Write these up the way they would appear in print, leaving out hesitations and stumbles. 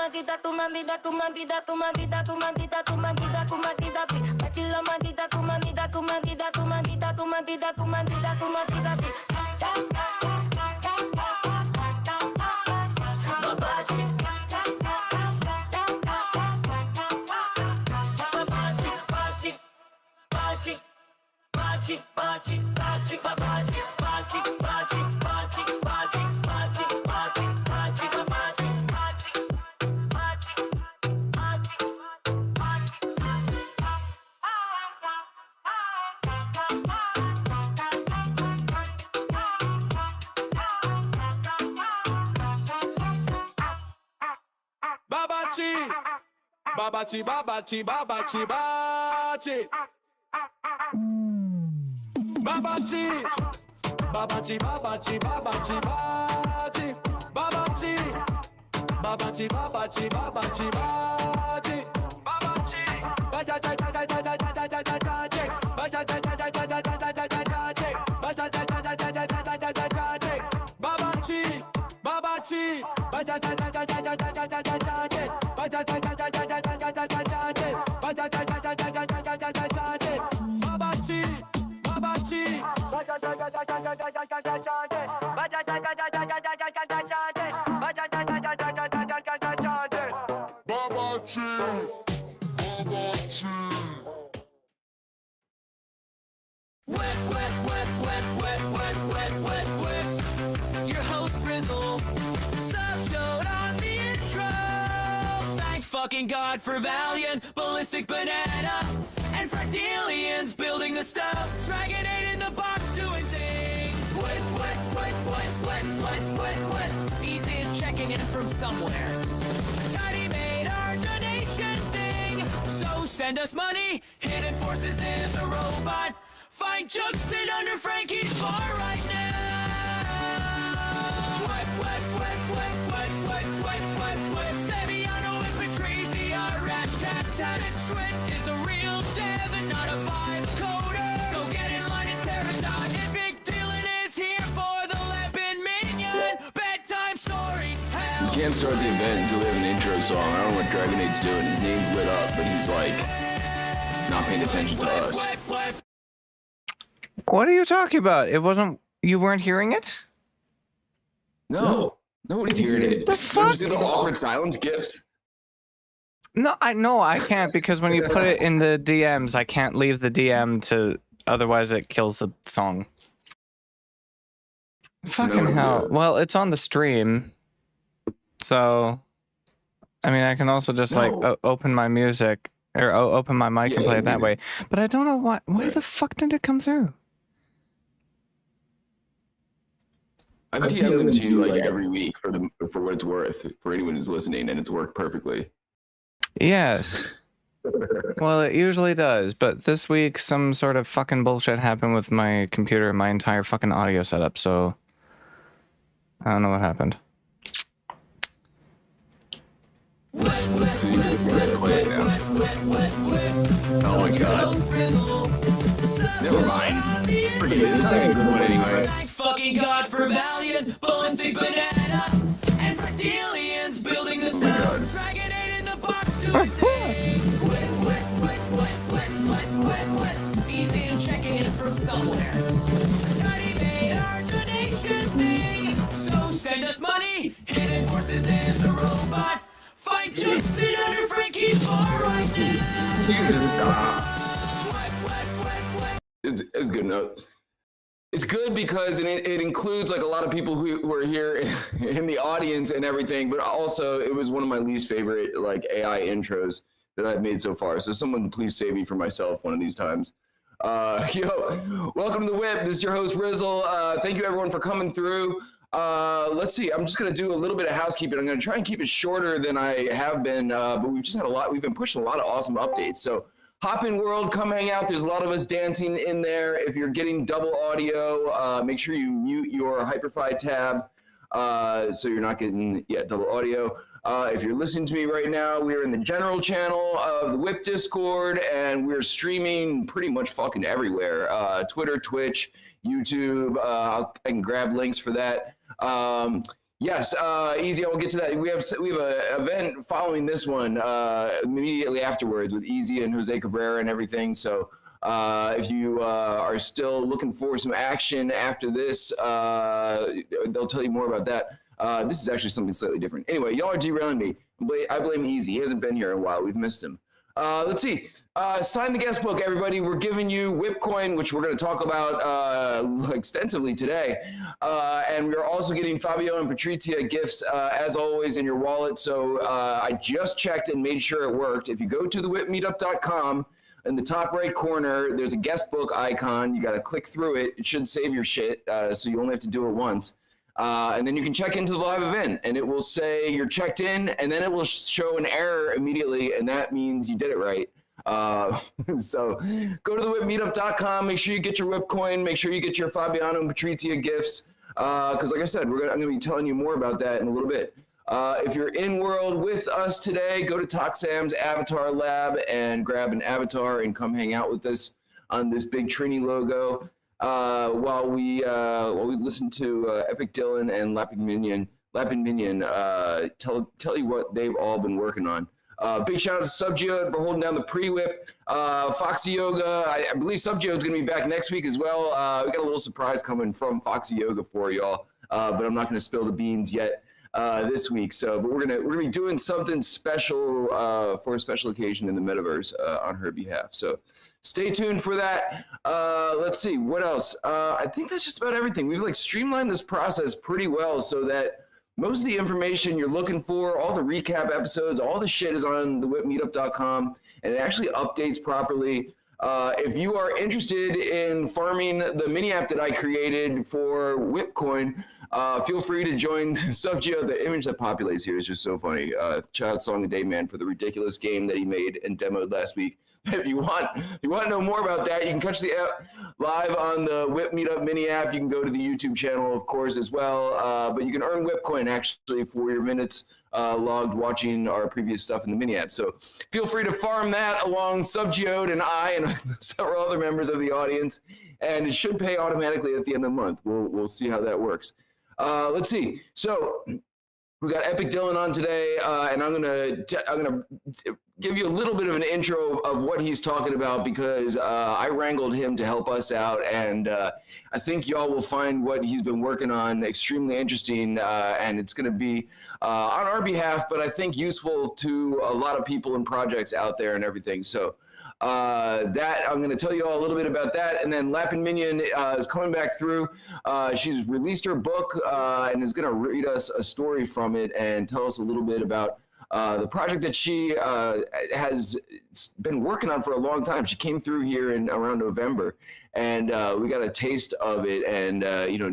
maldita, tu maldita, tu maldita, tu maldita, tu maldita, tu maldita, tu maldita, bachila maldita, tu maldita, tu maldita, tu maldita, tu maldita, tu maldita, tu maldita, Babachi, babachi, babachi, bachi. Babachi, babachi, babachi, babachi, bachi. Babachi, babachi, babachi, babachi, bachi. Babachi, babachi, Your host Grizzle, Subjode on the intro. Thank fucking God for Valiant, Ballistic Banana, and Fractalians building the stuff. Dragon 8 in the box doing things. What? Easy is checking in from somewhere. Tiny made our donation thing, so send us money. Hidden Forces is a robot. Find Juxted under Frankie's bar right now. Fabiano and Patrizzi are rat-tat-tat. Sweat is a real dev and not a vibe coder. So get in line, it's Paragon. EpicDylan is here for the Lapin Mignon. Bedtime story. Hell. We can't start the event until we have an intro song. I don't know what Dragon 8's doing. His name's lit up, but he's like not paying attention to us. What are you talking about? It wasn't. You weren't hearing it? No, nobody's hearing it. The fuck? Did you see the awkward silence gifs? No, I can't because when you put it in the DMs, I can't leave the DM to. Otherwise, it kills the song. Fucking hell. Well, it's on the stream, so. I mean, I can also just like open my music or open my mic and play it that way. But I don't know why. Why the fuck did it come through? I've DM'd them to you like every week for what it's worth for anyone who's listening, and it's worked perfectly. Yes. Well, it usually does, but this week some sort of fucking bullshit happened with my computer and my entire fucking audio setup, so I don't know what happened. Oh my god. Never mind. Forget it. It's not even a good one anyway. Thank fucking God for Valiant, Ballistic Banana, and Fractalians building the stuff. Dragon 8 in the box doing things. Easy is checking in from somewhere. Tiny made our donation thing, so send us money. Hidden Forces is a robot. Find Justin under Frankie's bar right now. You can just stop. It's good enough. It's good because it includes like a lot of people who are here in the audience and everything, but also it was one of my least favorite like AI intros that I've made so far. So someone please save me from myself one of these times. Welcome to the WIP. This is your host Rizzle. Thank you everyone for coming through. Let's see. I'm just gonna do a little bit of housekeeping. I'm gonna try and keep it shorter than I have been, but we've just had a lot. We've been pushing a lot of awesome updates. So hop in world, come hang out. There's a lot of us dancing in there. If you're getting double audio, make sure you mute your Hyperfy tab so you're not getting double audio. If you're listening to me right now, we're in the general channel of the WIP Discord, and we're streaming pretty much fucking everywhere. Twitter, Twitch, YouTube. I can grab links for that. Yes, easy. I will get to that. We have an event following this one immediately afterwards with Easy and Jose Cabrera and everything. So if you are still looking for some action after this, they'll tell you more about that. This is actually something slightly different. Anyway, y'all are derailing me. I blame Easy. He hasn't been here in a while. We've missed him. Let's see. Sign the guest book, everybody. We're giving you WIP coin, which we're going to talk about extensively today. And we're also getting Fabio and Patrizia gifts, as always, in your wallet. So I just checked and made sure it worked. If you go to the WIPmeetup.com, in the top right corner, there's a guest book icon. You got to click through it. It should save your shit, so you only have to do it once. And then you can check into the live event, and it will say you're checked in, and then it will show an error immediately, and that means you did it right. So go to the WIPmeetup.com, make sure you get your WIP coin, make sure you get your Fabiano and Patrizia gifts, because like I said, I'm going to be telling you more about that in a little bit. If you're in world with us today, go to Toxam's Avatar Lab and grab an avatar and come hang out with us on this big TRINI logo. While we listen to EpicDylan and Lapin Mignon tell you what they've all been working on. Big shout out to Subgeo for holding down the pre-whip. Foxy Yoga, I believe Subgeo is going to be back next week as well. We got a little surprise coming from Foxy Yoga for y'all, but I'm not going to spill the beans yet this week. So, but we're gonna be doing something special for a special occasion in the Metaverse on her behalf. So. Stay tuned for that. Let's see, what else? I think that's just about everything. We've streamlined this process pretty well so that most of the information you're looking for, all the recap episodes, all the shit is on the WIPmeetup.com, and it actually updates properly. If you are interested in farming the mini app that I created for WIP coin, feel free to join Subgeo. The image that populates here is just so funny. Child Song of Day Man for the ridiculous game that he made and demoed last week. If you want to know more about that, you can catch the app live on the WIP Meetup mini app. You can go to the YouTube channel, of course, as well. But you can earn WIP coin actually for your minutes logged watching our previous stuff in the mini app. So feel free to farm that along Subgeo and I and several other members of the audience, and it should pay automatically at the end of the month. We'll see how that works. Let's see. So we got EpicDylan on today, and I'm gonna give you a little bit of an intro of what he's talking about because I wrangled him to help us out, and I think y'all will find what he's been working on extremely interesting, and it's going to be on our behalf, but I think useful to a lot of people and projects out there and everything. So that I'm going to tell you all a little bit about that, and then Lapin Mignon is coming back through. She's released her book and is going to read us a story from it and tell us a little bit about the project that she has been working on for a long time. She came through here in around November, and we got a taste of it. And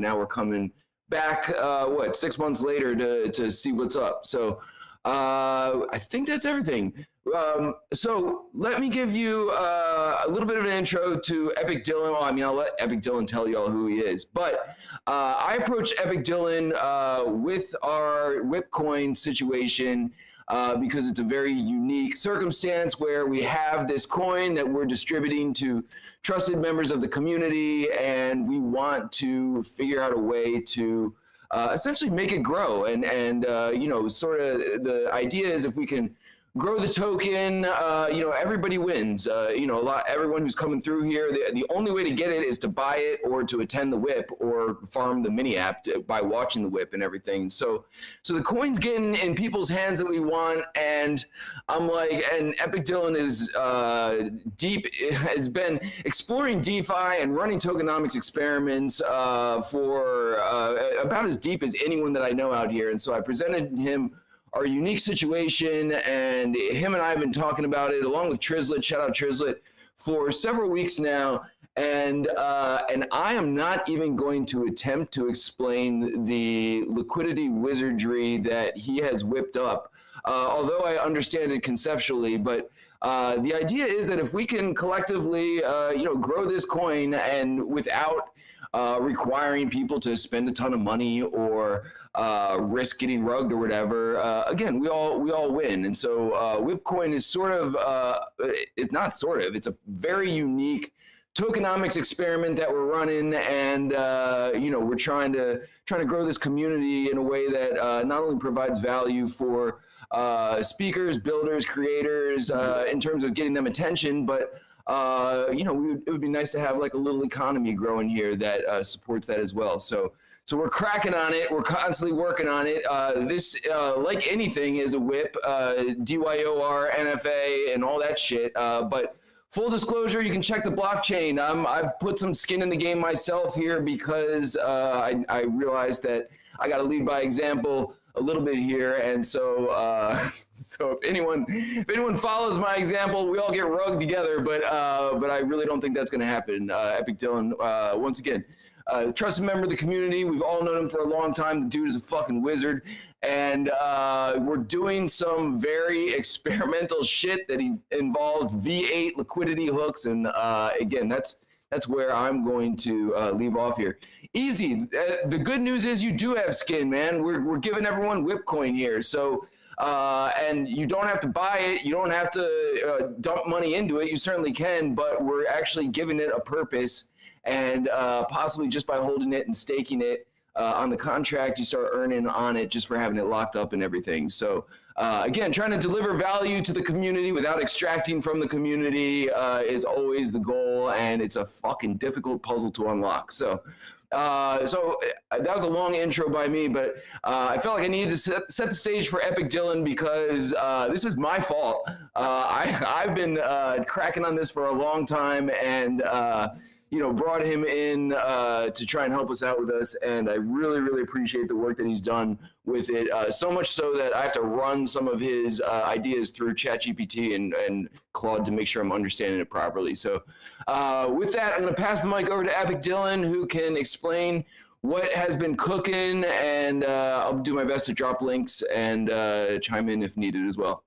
now we're coming back 6 months later to see what's up. So I think that's everything. So let me give you a little bit of an intro to EpicDylan. Well, I mean, I'll let EpicDylan tell y'all who he is. But I approached EpicDylan with our WIP coin situation because it's a very unique circumstance where we have this coin that we're distributing to trusted members of the community, and we want to figure out a way to essentially make it grow. And sort of the idea is if we can grow the token, everybody wins. Everyone who's coming through here, the only way to get it is to buy it or to attend the WIP or farm the mini app by watching the WIP and everything. So the coin's getting in people's hands that we want, and I'm like, and EpicDylan is has been exploring DeFi and running tokenomics experiments for about as deep as anyone that I know out here. And so I presented him our unique situation, and him and I have been talking about it along with Trizlet, shout out Trizlet, for several weeks now. And I am not even going to attempt to explain the liquidity wizardry that he has whipped up, although I understand it conceptually. But the idea is that if we can collectively, grow this coin and without requiring people to spend a ton of money or risk getting rugged or whatever, again, we all win. And so WIP coin is it's a very unique tokenomics experiment that we're running, and you know, we're trying to grow this community in a way that not only provides value for speakers, builders, creators, in terms of getting them attention, but you know, it would be nice to have like a little economy growing here that supports that as well. So we're cracking on it. We're constantly working on it. This, like anything, is a WIP, DYOR, NFA, and all that shit. But full disclosure, you can check the blockchain. I've put some skin in the game myself here because I realized that I got to lead by example a little bit here, and so so if anyone follows my example, we all get rugged together. But I really don't think that's going to happen. EpicDylan, once again, trusted member of the community. We've all known him for a long time. The dude is a fucking wizard, and we're doing some very experimental shit that involves V8 liquidity hooks, and again, that's where I'm going to leave off here. Easy. The good news is you do have skin, man. We're giving everyone WIP coin here, so and you don't have to buy it. You don't have to dump money into it. You certainly can, but we're actually giving it a purpose. And possibly just by holding it and staking it on the contract, you start earning on it just for having it locked up and everything. So again, trying to deliver value to the community without extracting from the community is always the goal, and it's a fucking difficult puzzle to unlock. So that was a long intro by me, but I felt like I needed to set the stage for EpicDylan because this is my fault. I've been cracking on this for a long time, and you know, brought him in to try and help us out with us, and I really, really appreciate the work that he's done with it. So much so that I have to run some of his ideas through ChatGPT and Claude to make sure I'm understanding it properly. So with that, I'm going to pass the mic over to EpicDylan, who can explain what has been cooking, and I'll do my best to drop links and chime in if needed as well.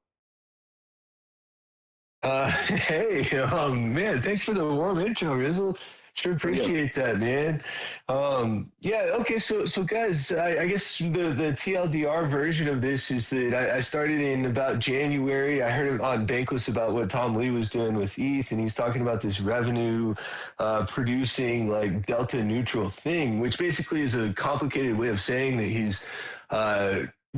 Hey, man, thanks for the warm intro, Rizzle. Sure appreciate that, man. Yeah, okay, so guys, I guess the TLDR version of this is that I started in about January. I heard on Bankless about what Tom Lee was doing with ETH, and he's talking about this revenue producing like delta neutral thing, which basically is a complicated way of saying that he's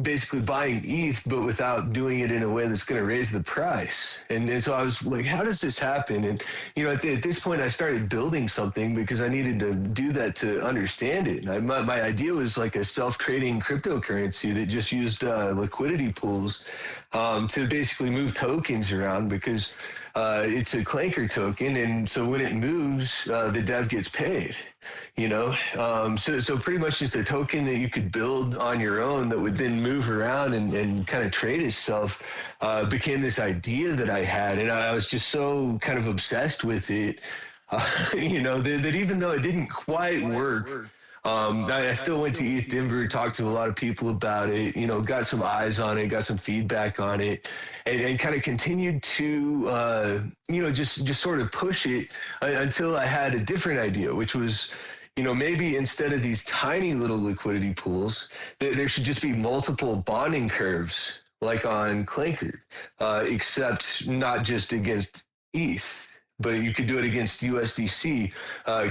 basically buying ETH, but without doing it in a way that's going to raise the price. And so I was like, how does this happen? And, you know, at this point I started building something because I needed to do that to understand it. My idea was like a self-trading cryptocurrency that just used liquidity pools to basically move tokens around, because it's a clanker token, and so when it moves, the dev gets paid, you know? So pretty much just a token that you could build on your own that would then move around and kind of trade itself became this idea that I had, and I was just so kind of obsessed with it, you know, that even though it didn't quite work, I still went to ETH Denver, talked to a lot of people about it, you know, got some eyes on it, got some feedback on it, and kind of continued to, you know, just sort of push it until I had a different idea, which was, you know, maybe instead of these tiny little liquidity pools, there should just be multiple bonding curves like on Clanker, except not just against ETH, but you could do it against USDC.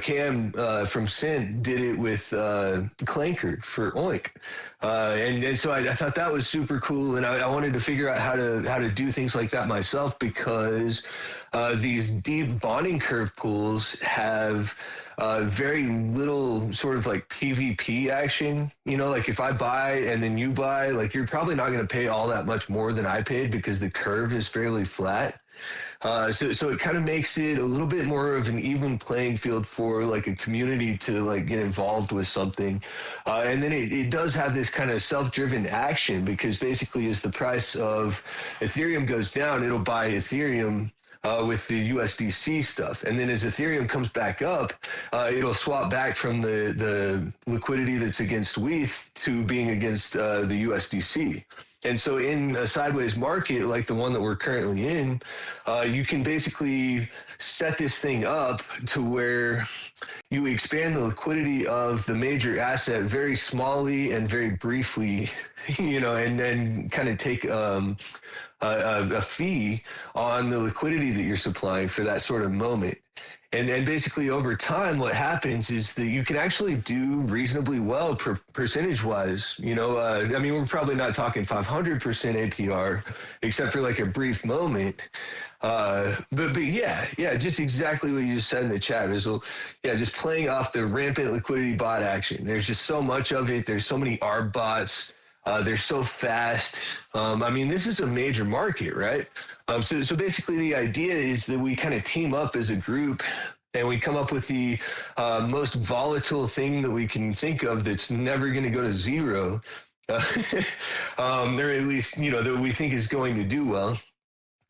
Cam from Cent did it with Clanker for Oink. And so I thought that was super cool, and I wanted to figure out how to do things like that myself, because these deep bonding curve pools have very little sort of like PvP action. You know, like if I buy and then you buy, like you're probably not going to pay all that much more than I paid because the curve is fairly flat. So it kind of makes it a little bit more of an even playing field for like a community to like get involved with something. And then it does have this kind of self-driven action, because basically as the price of Ethereum goes down, it'll buy Ethereum with the USDC stuff. And then as Ethereum comes back up, it'll swap back from the liquidity that's against ETH to being against the USDC. And so in a sideways market like the one that we're currently in, you can basically set this thing up to where you expand the liquidity of the major asset very smallly and very briefly, and then kind of take a fee on the liquidity that you're supplying for that sort of moment. And basically over time, what happens is that you can actually do reasonably well percentage wise. We're probably not talking 500% APR, except for like a brief moment. But yeah, just exactly what you just said in the chat, Rizzle. Yeah, just playing off the rampant liquidity bot action. There's just so much of it. There's so many ARB bots. They're so fast. This is a major market, right? So basically the idea is that we kind of team up as a group and we come up with the most volatile thing that we can think of that's never going to go to zero, or at least, that we think is going to do well.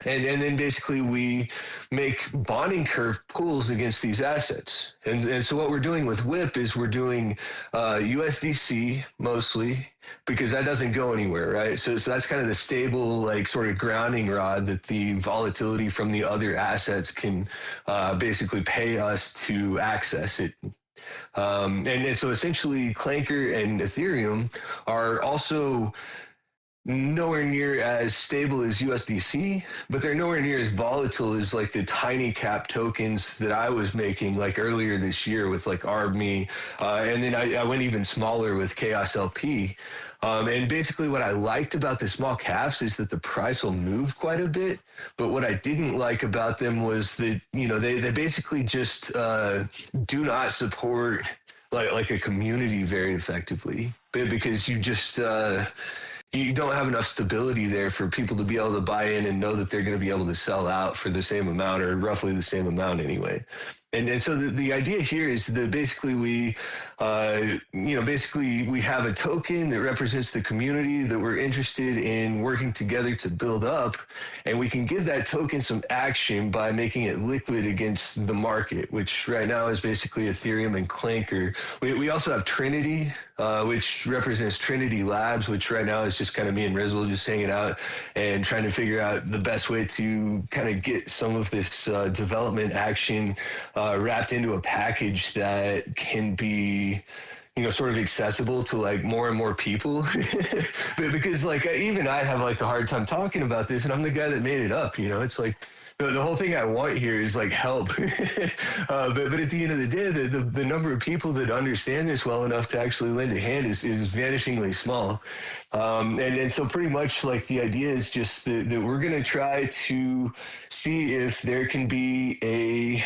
And then basically we make bonding curve pools against these assets. And so what we're doing with WIP is we're doing USDC mostly, because that doesn't go anywhere, right? So that's kind of the stable, like sort of grounding rod that the volatility from the other assets can basically pay us to access it. And so essentially Clanker and Ethereum are also nowhere near as stable as USDC, but they're nowhere near as volatile as like the tiny cap tokens that I was making like earlier this year with like ARBME. And then I went even smaller with Chaos LP. And basically what I liked about the small caps is that the price will move quite a bit. But what I didn't like about them was that, they basically just do not support like a community very effectively, because you just, you don't have enough stability there for people to be able to buy in and know that they're going to be able to sell out for the same amount, or roughly the same amount anyway. And so the idea here is that basically we have a token that represents the community that we're interested in working together to build up, and we can give that token some action by making it liquid against the market, which right now is basically Ethereum and Clanker. We also have TRINI, which represents Trinity Labs, which right now is just kind of me and Rizzle just hanging out and trying to figure out the best way to kind of get some of this development action wrapped into a package that can be, sort of accessible to like more and more people. Because like even I have like a hard time talking about this, and I'm the guy that made it up. It's like the whole thing I want here is like help. But at the end of the day, the number of people that understand this well enough to actually lend a hand is vanishingly small. And so pretty much like the idea is just that we're going to try to see if there can be a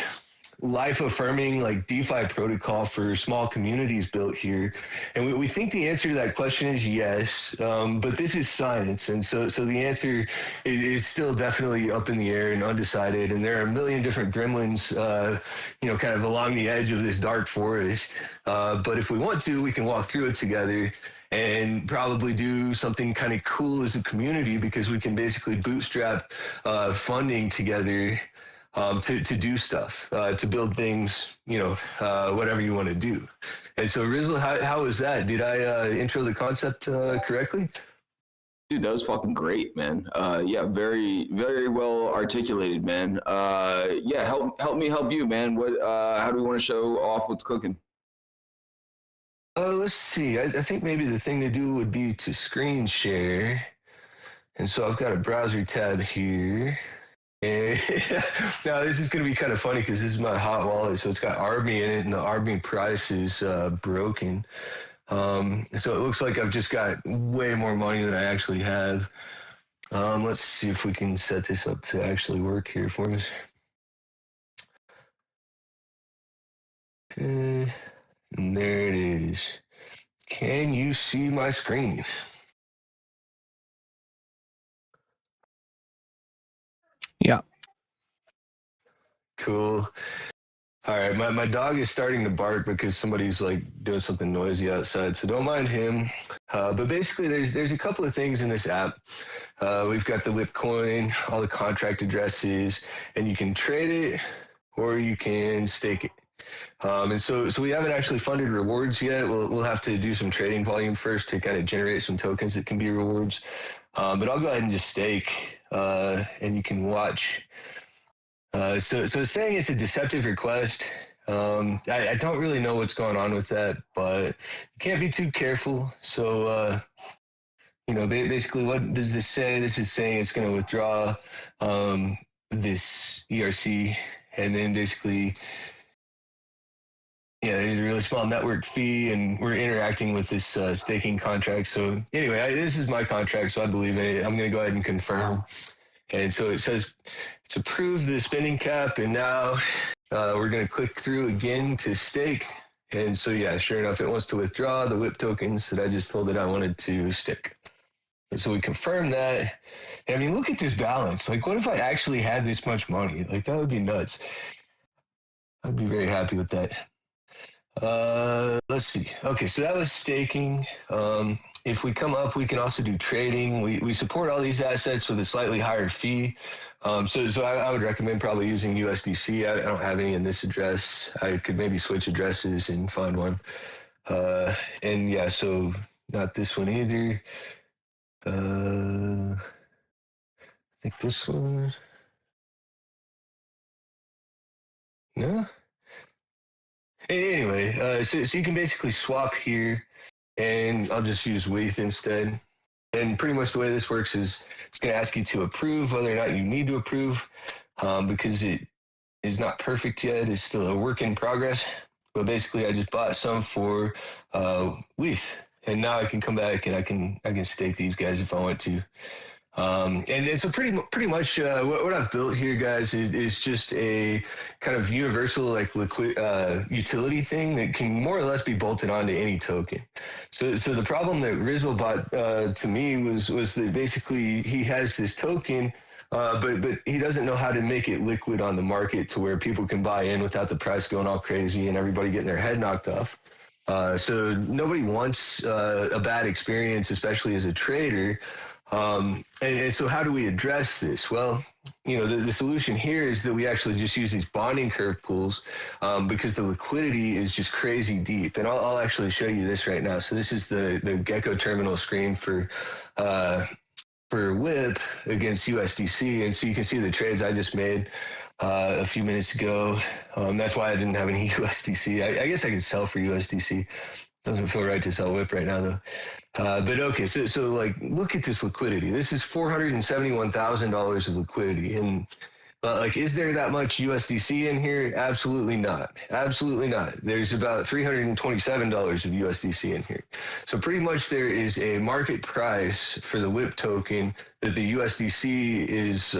life-affirming like DeFi protocol for small communities built here. And we think the answer to that question is yes, but this is science. And so the answer is still definitely up in the air and undecided. And there are a million different gremlins, kind of along the edge of this dark forest. But if we want to, we can walk through it together and probably do something kind of cool as a community, because we can basically bootstrap funding together to do stuff, to build things, whatever you want to do. And so, Rizzle, how was that? Did I intro the concept correctly? Dude, that was fucking great, man. Yeah, very, very well articulated, man. Yeah, help me help you, man. How do we want to show off what's cooking? Let's see. I think maybe the thing to do would be to screen share. And so I've got a browser tab here. And now this is going to be kind of funny because this is my hot wallet. So it's got ARBME in it, and the ARBME price is broken. So it looks like I've just got way more money than I actually have. Let's see if we can set this up to actually work here for us. Okay. And there it is. Can you see my screen? Yeah. Cool. All right, my dog is starting to bark because somebody's like doing something noisy outside, so don't mind him. But basically, there's a couple of things in this app. We've got the WIP coin, all the contract addresses, and you can trade it or you can stake it. And so we haven't actually funded rewards yet. We'll have to do some trading volume first to kind of generate some tokens that can be rewards. But I'll go ahead and just stake, and you can watch. So it's saying it's a deceptive request. I don't really know what's going on with that, but you can't be too careful. So, basically, what does this say? This is saying it's going to withdraw this ERC, and then basically, there's a really small network fee, and we're interacting with this staking contract. So anyway, this is my contract, so I believe in it. I'm going to go ahead and confirm. And so it says it's approved the spending cap, and now we're going to click through again to stake. And so, sure enough, it wants to withdraw the WIP tokens that I just told it I wanted to stake. And so we confirm that. And I mean, look at this balance. Like, what if I actually had this much money? Like, that would be nuts. I'd be very happy with that. Let's see. Okay, so that was staking. If we come up, we can also do trading. We support all these assets with a slightly higher fee. So I would recommend probably using USDC. I don't have any in this address. I could maybe switch addresses and find one. So not this one either. I think this one. No. Anyway, so you can basically swap here, and I'll just use WETH instead. And pretty much the way this works is it's going to ask you to approve whether or not you need to approve, because it is not perfect yet. It's still a work in progress. But basically, I just bought some for WETH, and now I can come back and I can stake these guys if I want to. And it's a pretty much what I've built here, guys, is just a kind of universal like liquid utility thing that can more or less be bolted onto any token. So the problem that Rizzo bought to me was that basically he has this token, but he doesn't know how to make it liquid on the market to where people can buy in without the price going all crazy and everybody getting their head knocked off. So nobody wants a bad experience, especially as a trader. And so how do we address this? Well, the solution here is that we actually just use these bonding curve pools because the liquidity is just crazy deep. And I'll actually show you this right now. So this is the Gecko terminal screen for WIP against USDC. And so you can see the trades I just made a few minutes ago. That's why I didn't have any USDC. I guess I could sell for USDC. Doesn't feel right to sell WIP right now, though. But okay, so like, look at this liquidity. This is $471,000 of liquidity. And is there that much USDC in here? Absolutely not. Absolutely not. There's about $327 of USDC in here. So pretty much there is a market price for the WIP token that the USDC is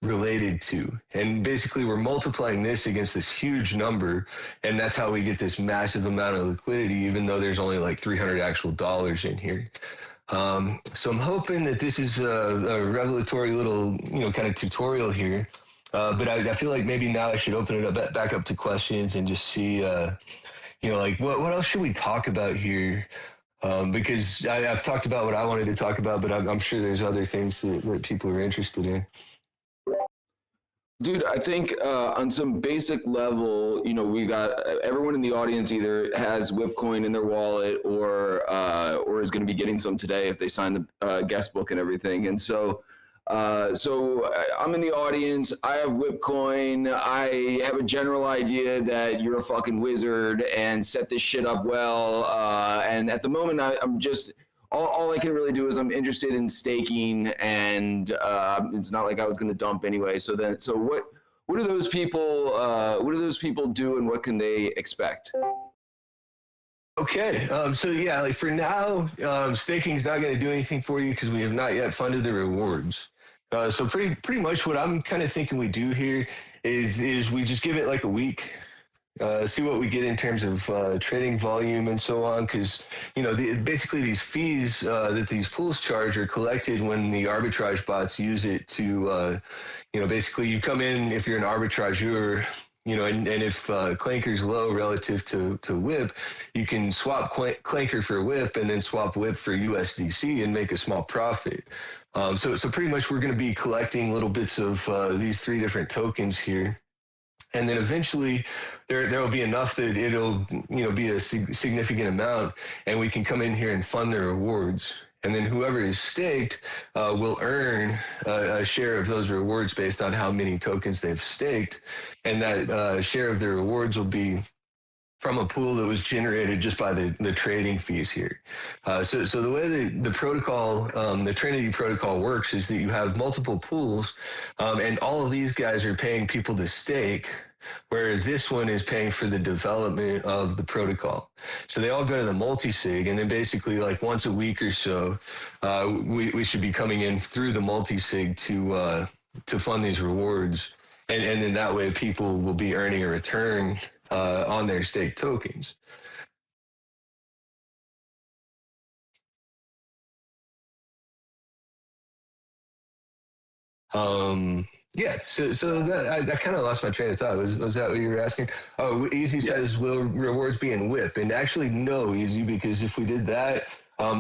related to. And basically we're multiplying this against this huge number, and that's how we get this massive amount of liquidity, even though there's only like 300 actual dollars in here. So I'm hoping that this is a revelatory little, kind of tutorial here. But I feel like maybe now I should open it up back up to questions and just see, what else should we talk about here? Because I've talked about what I wanted to talk about, but I'm sure there's other things that people are interested in. Dude, I think on some basic level, we got everyone in the audience either has WIP coin in their wallet or is going to be getting some today if they sign the guest book and everything. And so I'm in the audience. I have WIP coin. I have a general idea that you're a fucking wizard and set this shit up well. And at the moment, I'm just. All I can really do is I'm interested in staking, and it's not like I was going to dump anyway. So what do those people do, and what can they expect? Okay, like for now, staking is not going to do anything for you because we have not yet funded the rewards. So pretty much what I'm kind of thinking we do here is we just give it like a week. See what we get in terms of trading volume and so on, because basically these fees that these pools charge are collected when the arbitrage bots use it to basically you come in if you're an arbitrageur, and if Clanker's low relative to WIP, you can swap Clanker for WIP and then swap WIP for USDC and make a small profit. So pretty much we're going to be collecting little bits of these three different tokens here. And then eventually there will be enough that it'll, be a significant amount, and we can come in here and fund the rewards. And then whoever is staked will earn a share of those rewards based on how many tokens they've staked. And that share of the rewards will be from a pool that was generated just by the trading fees here. So the way the protocol, the Trinity protocol works is that you have multiple pools, and all of these guys are paying people to stake, where this one is paying for the development of the protocol. So they all go to the multi-sig, and then basically like once a week or so, we should be coming in through the multi-sig to fund these rewards. And then that way people will be earning a return on their stake tokens. Yeah, so that I kind of lost my train of thought. Was that what you were asking? Oh, Easy says, will rewards be in WIP? And actually, no, Easy, because if we did that,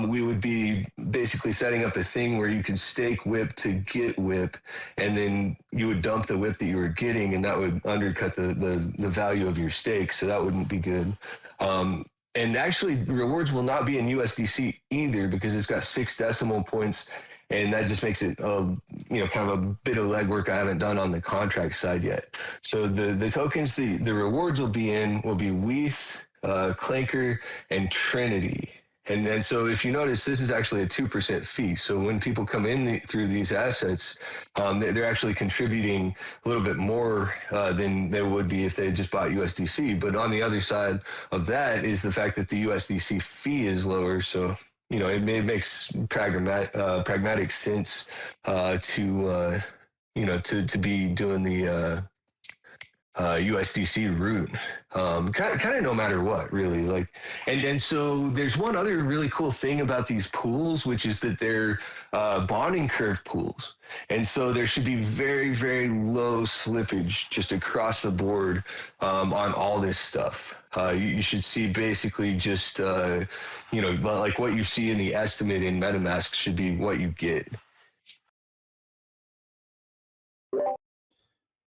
we would be basically setting up a thing where you could stake WIP to get WIP, and then you would dump the WIP that you were getting, and that would undercut the value of your stake. So that wouldn't be good. And actually, rewards will not be in USDC either, because it's got 6 decimal points. And that just makes it, kind of a bit of legwork I haven't done on the contract side yet. So the tokens, the rewards will be WETH, Clanker, and Trinity. And so if you notice, this is actually a 2% fee. So when people come in through these assets, they're actually contributing a little bit more than they would be if they just bought USDC. But on the other side of that is the fact that the USDC fee is lower. So it makes pragmatic sense to be doing the USDC route, kind of no matter what, really. And so there's one other really cool thing about these pools, which is that they're bonding curve pools, and so there should be very, very low slippage just across the board on all this stuff. You should see basically just like what you see in the estimate in MetaMask should be what you get.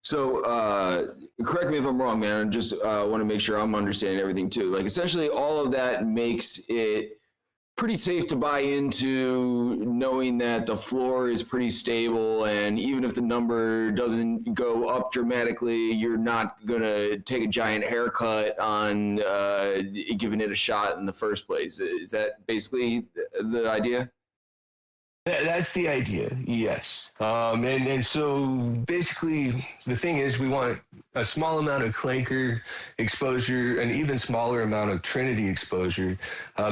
So correct me if I'm wrong, man. I just want to make sure I'm understanding everything too. Like essentially all of that makes it pretty safe to buy into, knowing that the floor is pretty stable, and even if the number doesn't go up dramatically, you're not going to take a giant haircut on giving it a shot in the first place. Is that basically the idea? That's the idea, yes. And so basically the thing is we want a small amount of Clanker exposure, an even smaller amount of Trinity exposure,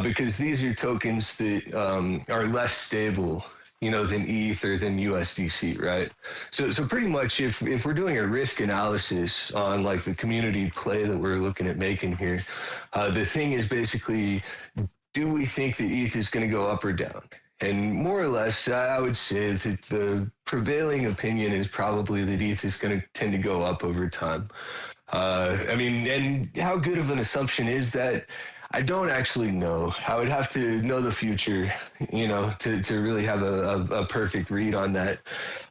because these are tokens that are less stable, than ETH or than USDC, right? So pretty much if we're doing a risk analysis on like the community play that we're looking at making here, the thing is basically, do we think that ETH is going to go up or down? And more or less, I would say that the prevailing opinion is probably that ETH is going to tend to go up over time. And how good of an assumption is that? I don't actually know. I would have to know the future, to really have a perfect read on that.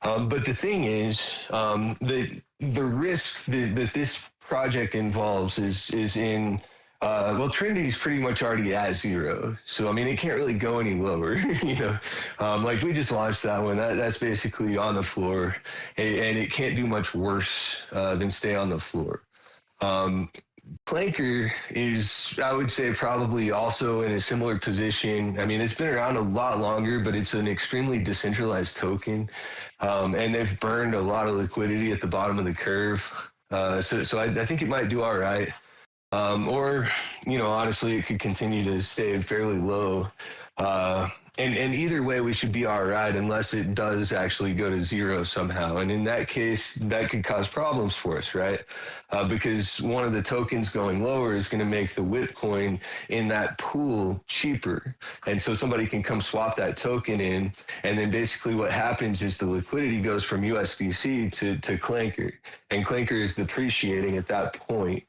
But the thing is, the risk that this project involves is in... Trinity's pretty much already at 0. So, it can't really go any lower, we just launched that one. That's basically on the floor, and it can't do much worse than stay on the floor. Clanker is, I would say, probably also in a similar position. It's been around a lot longer, but it's an extremely decentralized token, and they've burned a lot of liquidity at the bottom of the curve. So I think it might do all right. Honestly, it could continue to stay fairly low. And either way, we should be all right unless it does actually go to 0 somehow. And in that case, that could cause problems for us, right? Because one of the tokens going lower is going to make the WIP coin in that pool cheaper. And so somebody can come swap that token in. And then basically what happens is the liquidity goes from USDC to Clanker. And Clanker is depreciating at that point.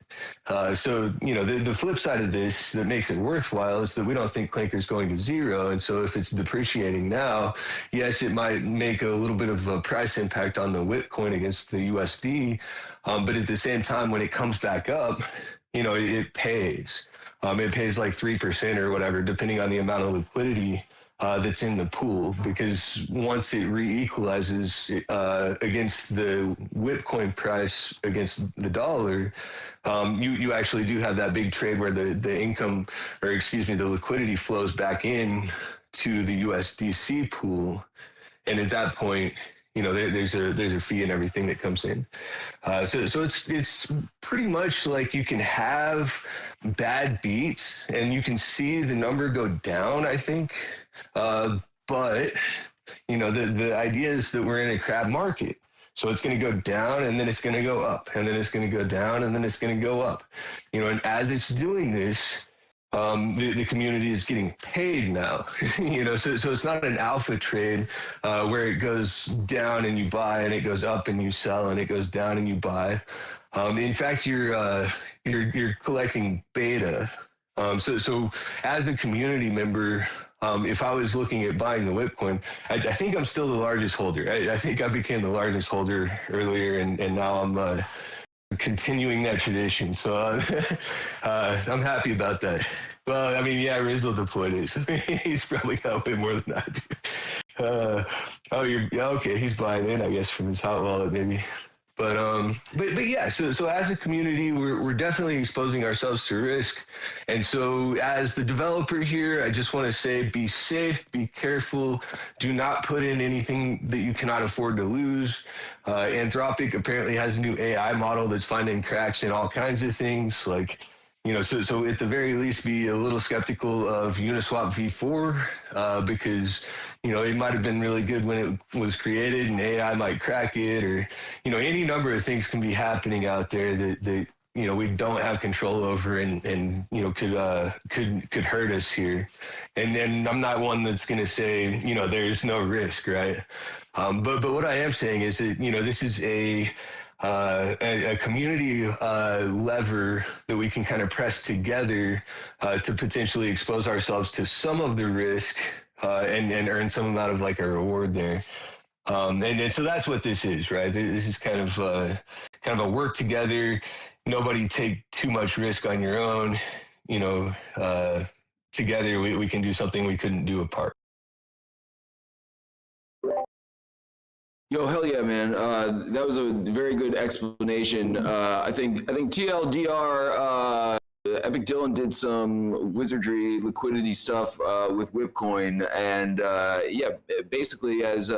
The flip side of this that makes it worthwhile is that we don't think Clanker is going to 0. And so if it's depreciating now, yes, it might make a little bit of a price impact on the WIP coin against the USD. But at the same time, when it comes back up, it pays. It pays like 3% or whatever, depending on the amount of liquidity that's in the pool, because once it re-equalizes against the WIP coin price against the dollar, you actually do have that big trade where the income, or excuse me, the liquidity flows back in to the USDC pool, and at that point, you know, there's a fee and everything that comes in. So it's pretty much like you can have bad beats and you can see the number go down, I think. But you know, the idea is that we're in a crab market. So it's going to go down and then it's going to go up, and then it's going to go down and then it's going to go up. You know, and as it's doing this, the community is getting paid now. You know, so it's not an alpha trade where it goes down and you buy, and it goes up and you sell, and it goes down and you buy. In fact, you're collecting beta. So as a community member, if I was looking at buying the WIP coin, I think I'm still the largest holder. I think I became the largest holder earlier, and now I'm continuing that tradition. So I'm happy about that. Well, I mean, yeah, Rizzo deployed it. So he's probably got way more than I do. Okay. He's buying in, I guess, from his hot wallet, maybe. But yeah, so as a community, we're definitely exposing ourselves to risk. And so as the developer here, I just want to say, be safe, be careful, do not put in anything that you cannot afford to lose. Anthropic apparently has a new AI model that's finding cracks in all kinds of things, like, you know, so at the very least, be a little skeptical of Uniswap v4 because, you know, it might have been really good when it was created and AI might crack it, or, you know, any number of things can be happening out there that you know, we don't have control over and you know, could hurt us here. And I'm not one that's going to say, you know, there's no risk, right? But what I am saying is that, you know, this is a community lever that we can kind of press together to potentially expose ourselves to some of the risk and earn some amount of like a reward there. And so that's what this is, right? This is kind of a work together. Nobody take too much risk on your own. You know, together we can do something we couldn't do apart. Yo, hell yeah, man. That was a very good explanation. I think TLDR, EpicDylan did some wizardry liquidity stuff with WIPcoin, and yeah, basically as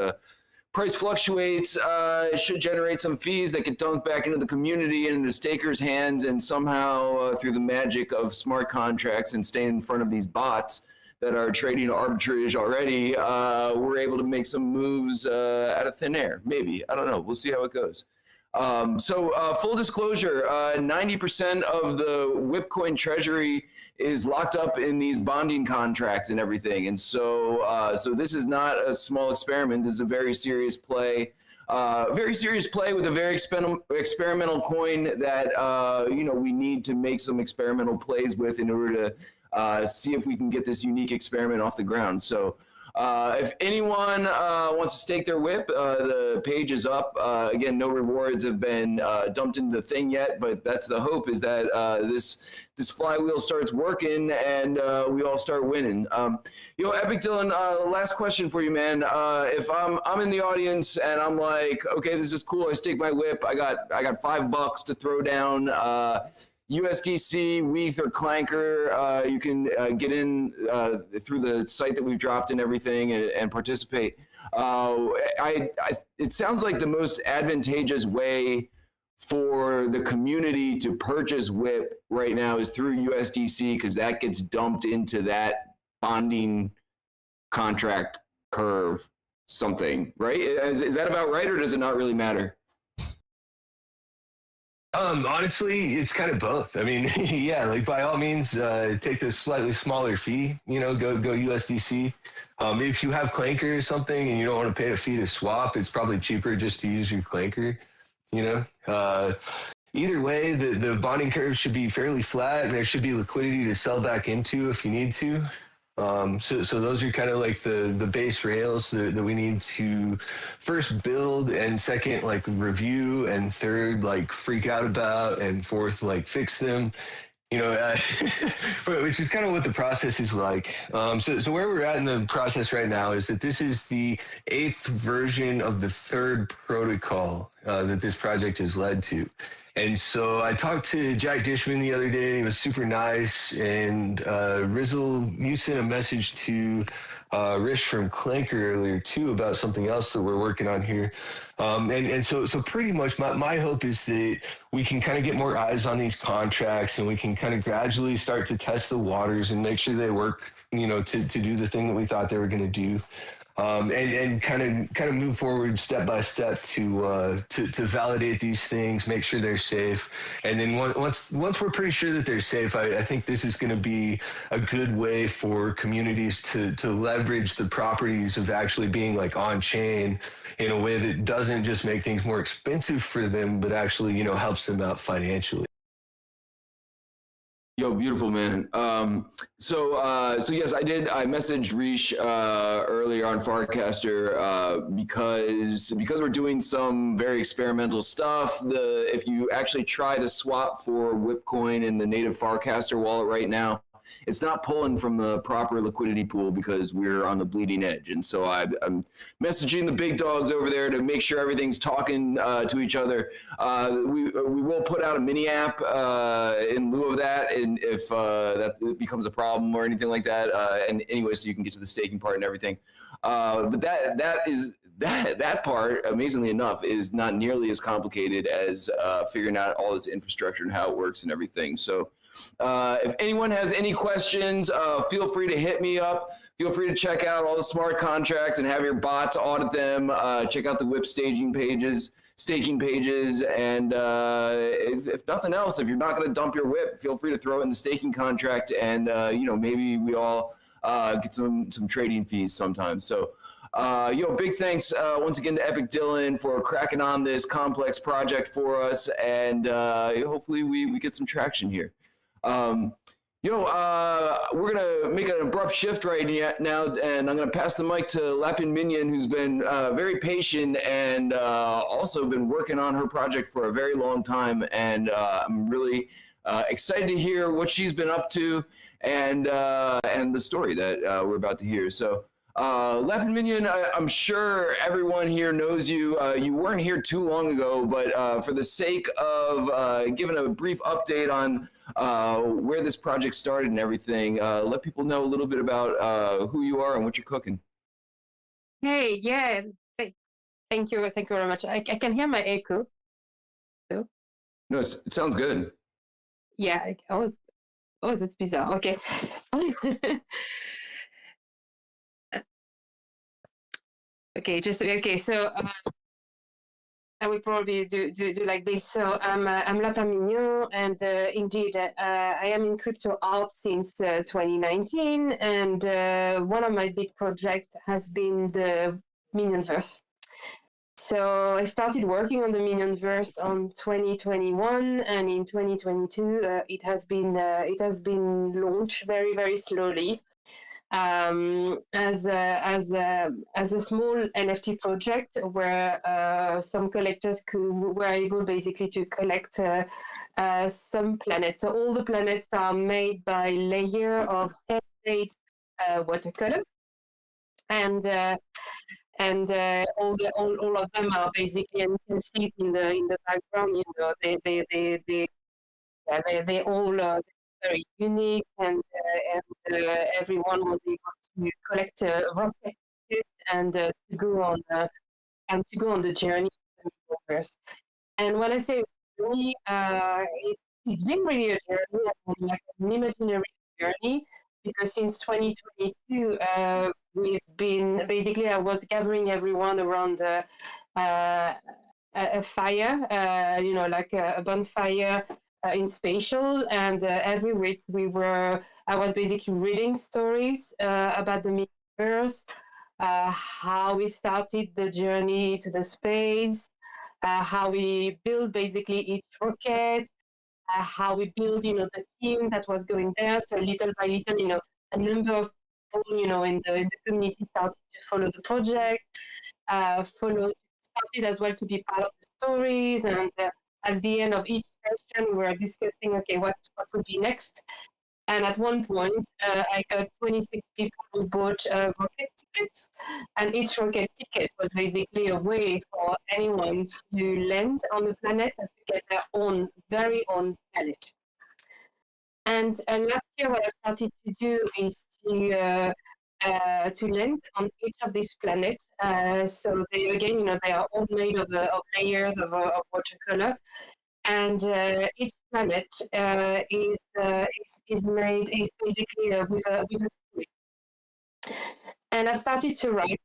price fluctuates, it should generate some fees that get dumped back into the community and into stakers' hands, and somehow through the magic of smart contracts and staying in front of these bots that are trading arbitrage already, we're able to make some moves out of thin air. Maybe, I don't know. We'll see how it goes. So full disclosure, 90% of the WIPcoin treasury is locked up in these bonding contracts and everything. And so, so this is not a small experiment. This is a very serious play. With a very experimental coin that, you know, we need to make some experimental plays with in order to see if we can get this unique experiment off the ground. So if anyone wants to stake their WIP, the page is up. Again, no rewards have been dumped into the thing yet, but that's the hope, is that this flywheel starts working and we all start winning. Yo, EpicDylan, last question for you, man. If I'm in the audience and I'm like, okay, this is cool. I stake my WIP. I got $5 to throw down. USDC, WETH, or Clanker, you can get in through the site that we've dropped and everything and participate. It sounds like the most advantageous way for the community to purchase WIP right now is through USDC, because that gets dumped into that bonding contract curve something, right? Is that about right, or does it not really matter? Honestly, it's kind of both. I mean, yeah, like by all means, take the slightly smaller fee, you know, go USDC. If you have Clanker or something and you don't want to pay a fee to swap, it's probably cheaper just to use your Clanker, you know. Either way, the bonding curve should be fairly flat, and there should be liquidity to sell back into if you need to. So those are kind of like the base rails that we need to first build, and second, like review, and third, like freak out about, and fourth, like fix them. you know, which is kind of what the process is like. So where we're at in the process right now is that this is the 8th version of the 3rd protocol that this project has led to. And so I talked to Jack Dishman the other day. He was super nice. And Rizzle, you sent a message to Rich from Clanker earlier too about something else that we're working on here. And so pretty much my hope is that we can kind of get more eyes on these contracts and we can kind of gradually start to test the waters and make sure they work, you know, to do the thing that we thought they were going to do. And kind of move forward step by step to validate these things, make sure they're safe, and then once we're pretty sure that they're safe, I think this is going to be a good way for communities to leverage the properties of actually being like on chain in a way that doesn't just make things more expensive for them, but actually, you know, helps them out financially. Yo, beautiful, man. So yes, I did. I messaged Rish earlier on Farcaster because we're doing some very experimental stuff. If you actually try to swap for WIP coin in the native Farcaster wallet right now, it's not pulling from the proper liquidity pool because we're on the bleeding edge. And so I'm messaging the big dogs over there to make sure everything's talking to each other. We will put out a mini app in lieu of that, and if that becomes a problem or anything like that. And anyway, so you can get to the staking part and everything. But that part, amazingly enough, is not nearly as complicated as figuring out all this infrastructure and how it works and everything. So if anyone has any questions, feel free to hit me up. Feel free to check out all the smart contracts and have your bots audit them. Check out the WIP staking pages, and if nothing else, if you're not going to dump your WIP, feel free to throw it in the staking contract, and you know, maybe we all get some trading fees sometimes. So. Big thanks once again to EpicDylan for cracking on this complex project for us, and hopefully we get some traction here. We're gonna make an abrupt shift right now, and I'm gonna pass the mic to Lapin Mignon, who's been very patient and also been working on her project for a very long time, and I'm really excited to hear what she's been up to and the story that we're about to hear. So. Lapin Mignon, I'm sure everyone here knows you. You weren't here too long ago, but for the sake of giving a brief update on where this project started and everything, let people know a little bit about who you are and what you're cooking. Hey, yeah, thank you very much. I can hear my echo. No, it sounds good. Yeah. Oh, that's bizarre. Okay. Okay. So I will probably do like this. So I'm Lapin Mignon, and indeed I am in crypto art since 2019, and one of my big projects has been the Mignonverse. So I started working on the Mignonverse on 2021, and in 2022 it has been launched very, very slowly. As a small NFT project where some collectors were able basically to collect some planets. So all the planets are made by layer of handmade watercolor, and all of them are basically, and you can see it in the background. You know, they all very unique, and everyone was able to collect rocket and to go on the journey to the Metaverse. And when I say journey, it's been really a journey, like an imaginary journey, because since 2022 we've been basically, I was gathering everyone around a fire, like a bonfire. In Spatial, and every week I was basically reading stories about the Metaverse, how we started the journey to the space, how we built basically each rocket, how we built, the team that was going there. So little by little, a number of people, in the community started to follow the project, started as well to be part of the stories, and at the end of each session, we were discussing, okay, what would be next. And at one point, I got 26 people who bought rocket tickets, and each rocket ticket was basically a way for anyone to land on the planet and to get their very own planet. And last year, what I started to do is to land on each of these planets. So they, again, they are all made of layers of watercolor. And each planet is basically with a story. And I've started to write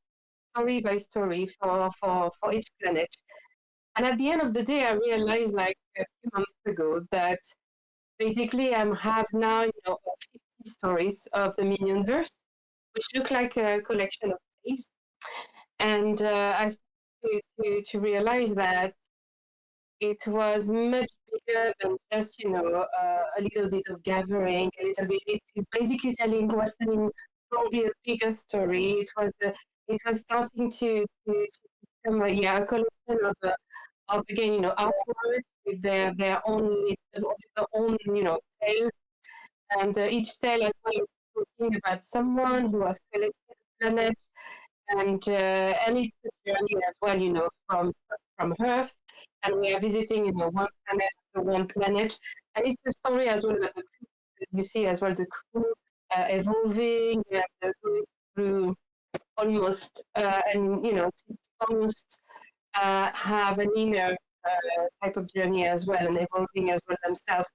story by story for each planet. And at the end of the day, I realized, like a few months ago, that basically I have now 50 stories of the Mignonverse, which look like a collection of tales. And I started to realize that it was much bigger than just, a little bit of gathering, a little bit. It's basically telling probably a bigger story. It was starting to become a collection of again, artworks with their own tales, and each tale as well is talking about someone who has collected the planet, and it's a journey as well, from Earth, and we are visiting, one planet to one planet, and it's the story as well about the crew. You see as well the crew evolving and going through almost, almost have an inner type of journey as well, and evolving as well themselves.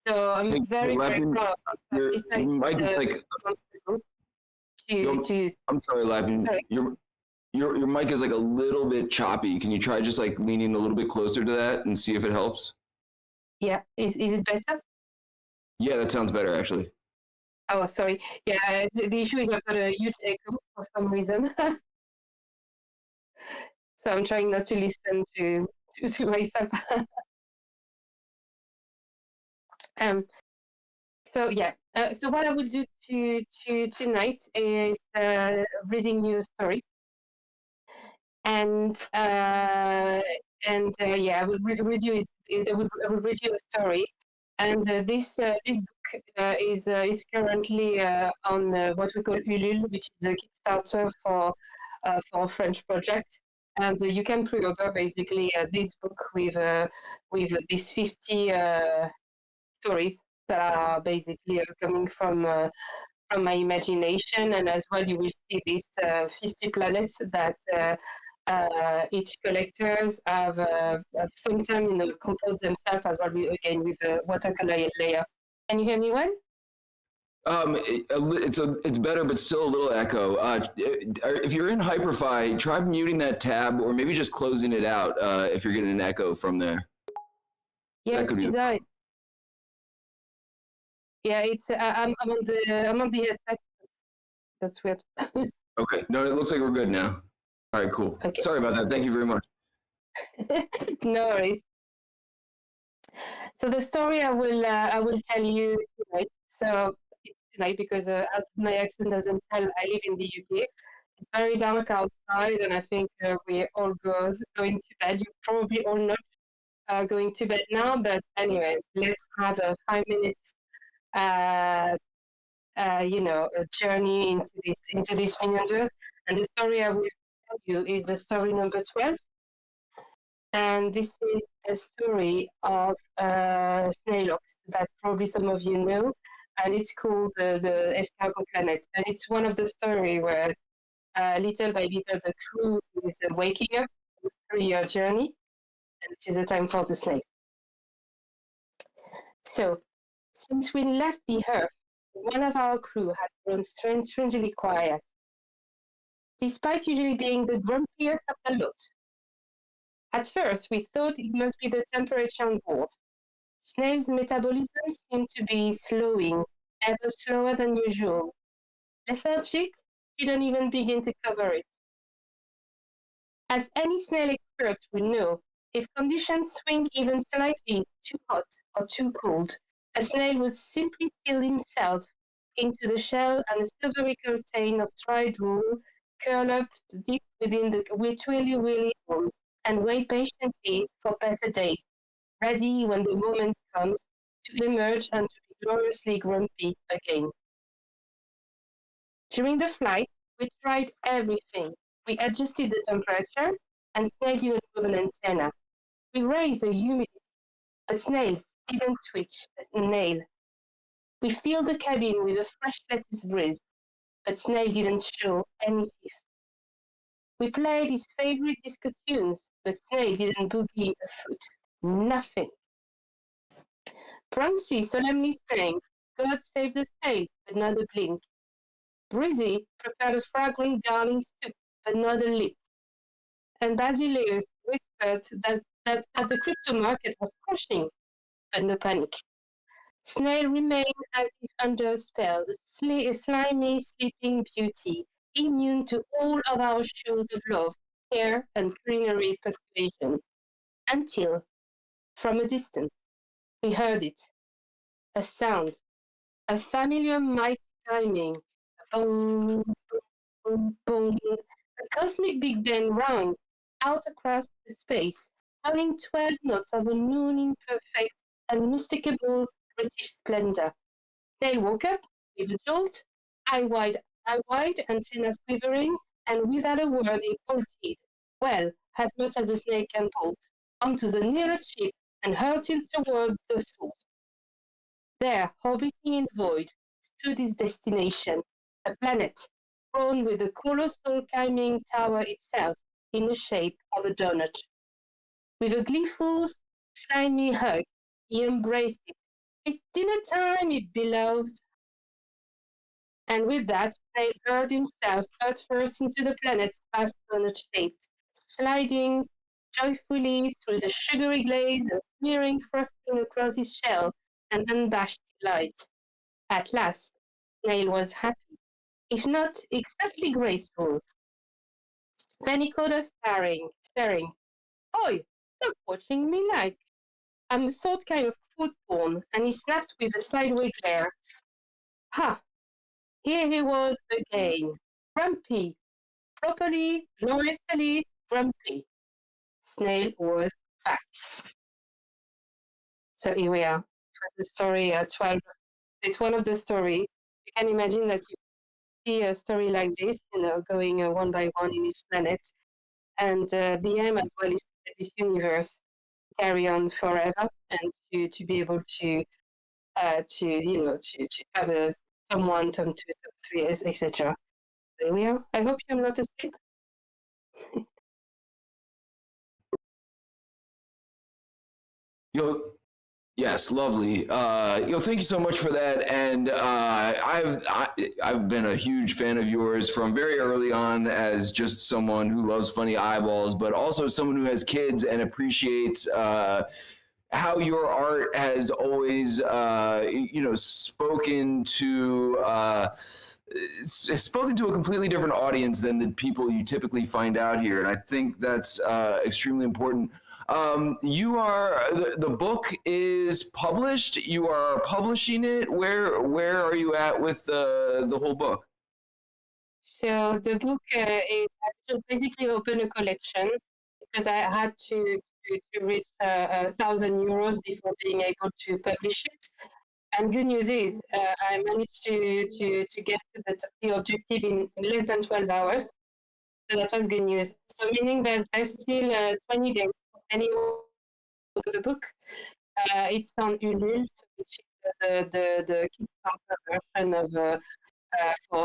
So I'm very proud of this. Mike is like. I'm sorry, Lapin. Sorry. Your mic is like a little bit choppy. Can you try just like leaning a little bit closer to that and see if it helps? Yeah, is it better? Yeah, that sounds better actually. Oh, sorry. Yeah, the issue is I've got a huge echo for some reason. So I'm trying not to listen to myself. So yeah. So what I will do tonight is reading you a story. And I will read you a story. And this book is currently on what we call Ulule, which is a Kickstarter for a French project. And you can pre-order basically this book with these 50 stories that are basically coming from my imagination, and as well you will see these 50 planets that each collectors have sometimes composed themselves as well, again with a watercolor layer. Can you hear me well? It's better, but still a little echo. If you're in Hyperfy, try muting that tab, or maybe just closing it out if you're getting an echo from there. Yeah, it's bizarre. Yeah, it's I'm on the headset. That's weird. Okay, no, it looks like we're good now. All right, cool. Okay. Sorry about that. Thank you very much. No worries. So the story I will tell you tonight. So tonight, because as my accent doesn't tell, I live in the UK. It's very dark outside, and I think we're all going to bed. You're probably all not going to bed now, but anyway, let's have a 5 minutes a journey into this Mignon. And the story I will tell you is the story number 12. And this is a story of snailhawks that probably some of you know, and it's called the Escargot Planet. And it's one of the stories where little by little the crew is waking up on a 3-year journey, and this is the time for the snake. So, since we left the Earth, one of our crew had grown strangely quiet, despite usually being the grumpiest of the lot. At first, we thought it must be the temperature on board. Snails' metabolism seemed to be slowing, ever slower than usual. Lethargic didn't even begin to cover it. As any snail experts will know, if conditions swing even slightly too hot or too cold, a snail will simply seal himself into the shell, and a silvery curtain of dry drool curl up deep within the really warm and wait patiently for better days, ready when the moment comes to emerge and to be gloriously grumpy again. During the flight, we tried everything. We adjusted the temperature, and Snail didn't move an antenna. We raised the humidity, but Snail didn't twitch a nail. We filled the cabin with a fresh lettuce breeze, but Snail didn't show any teeth. We played his favorite disco tunes, but Snail didn't boogie a foot. Nothing. Prancy solemnly sang, God save the snail, but not a blink. Breezy prepared a fragrant garlic soup, but not a lick. And Basileus whispered that the crypto market was crashing, but no panic. Snail remained as if under a spell, a slimy, sleeping beauty, immune to all of our shows of love, care, and culinary persuasion. Until, from a distance, we heard it. A sound, a familiar mighty chiming. Boom, boom, boom. A cosmic Big Bang rang out across the space, telling 12 notes of a noon imperfect, unmistakable British splendor. They woke up with a jolt, eye wide, antennas quivering, and without a word they bolted, well, as much as a snake can bolt, onto the nearest ship and hurtled toward the source. There, orbiting in void, stood his destination, a planet, grown with the colossal chiming tower itself in the shape of a donut. With a gleeful, slimy hug, he embraced it. It's dinner time, it beloved. And with that, Snail hurled himself first into the planet's vast donut-shaped, sliding joyfully through the sugary glaze and smearing frosting across his shell and unabashed delight. At last, Snail was happy, if not exactly graceful. Then he caught us staring. Oi, stop watching me like I'm the sort kind of food porn, and he snapped with a sideways glare. Ha! Here he was again, grumpy, properly, gloriously grumpy. Snail was back. So here we are. It was the story 12. It's one of the stories. You can imagine that you see a story like this, going one by one in each planet. And the aim as well is to let this universe carry on forever and to be able to have a Tom 1, Tom 2, Tom 3, etc. There we are. I hope you're not asleep. Yes, lovely. Thank you so much for that. And I've been a huge fan of yours from very early on, as just someone who loves funny eyeballs, but also someone who has kids and appreciates how your art has always spoken to a completely different audience than the people you typically find out here, and I think that's extremely important. You are the book is published. You are publishing it. Where are you at with the whole book? So the book is just basically open a collection because I had to reach €1,000 before being able to publish it. And good news is I managed to get to the objective in less than 12 hours. So that was good news. So meaning that there's still 20 days for anyone to the book. It's on Ulule, which is the Kickstarter version of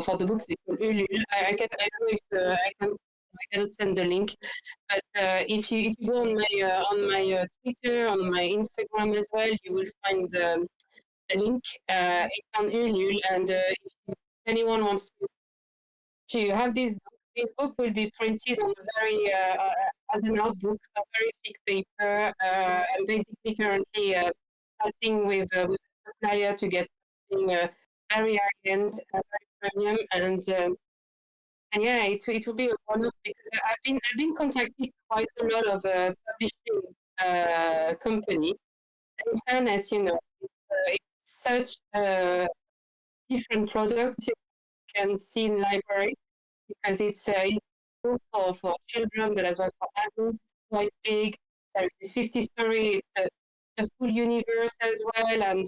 for the books. It's on Ulule. I don't know if I cannot send the link, but if you go on my Twitter, on my Instagram as well, you will find the link. It's on Ulule, and if anyone wants to have this book will be printed on a very as an art book, so very thick paper. I'm basically currently starting with a supplier to get something very high-end, very premium, and yeah, it will be a wonderful because I've been contacting quite a lot of publishing company. And in fairness, it's such a different product you can see in library because it's for children, but as well for adults. It's quite big. There's this 50 story. the full universe as well, and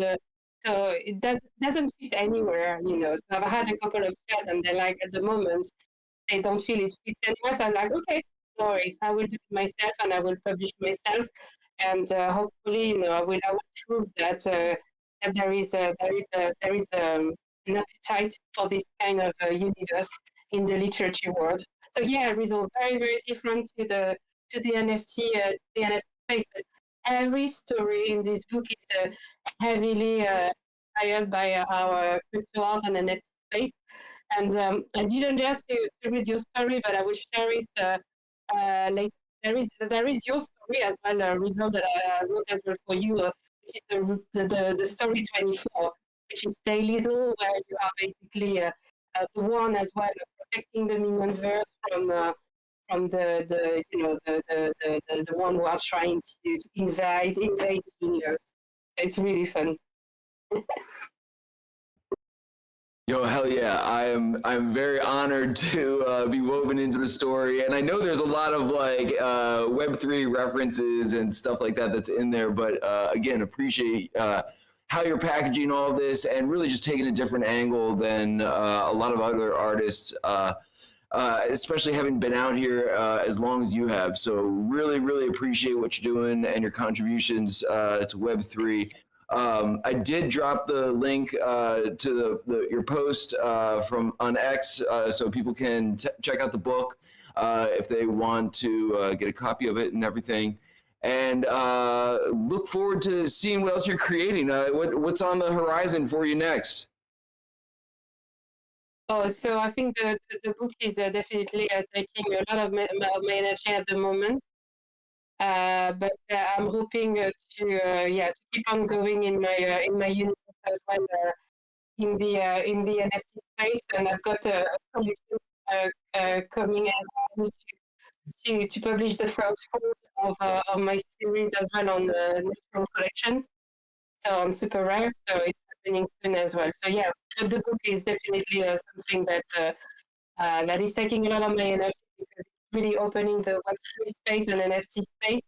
so it doesn't fit anywhere, you know. So I've had a couple of chats, and they're like, at the moment, they don't feel it fits anywhere. So I'm like, okay, no worries, I will do it myself, and I will publish myself, and hopefully, you know, I will prove that that there is an appetite for this kind of universe in the literature world. So yeah, result very different to the NFT space. But every story in this book is heavily inspired by our crypto art and NFT space. And I didn't dare to read your story, but I will share it later. There is your story as well, a result that I wrote as well for you, which is the story 24, which is Dailyzel, where you are basically the one as well protecting the Mignonverse from the you know the one who are trying to invade the universe. It's really fun. Yo, hell yeah! I'm very honored to be woven into the story, and I know there's a lot of like Web3 references and stuff like that that's in there. But again, appreciate how you're packaging all of this and really just taking a different angle than a lot of other artists, especially having been out here as long as you have. So really appreciate what you're doing and your contributions to Web3. I did drop the link to your post from on X, so people can check out the book if they want to get a copy of it and everything. And look forward to seeing what else you're creating. What's on the horizon for you next? Oh, so I think the book is definitely taking a lot of my energy at the moment. But I'm hoping to keep on going in my universe as well in the NFT space, and I've got a collection coming out to publish the first four of my series as well on the Natural Collection, so on Super Rare. So it's happening soon as well. So yeah, but the book is definitely something that that is taking a lot of my energy, because it's really opening the Web3 space and NFT space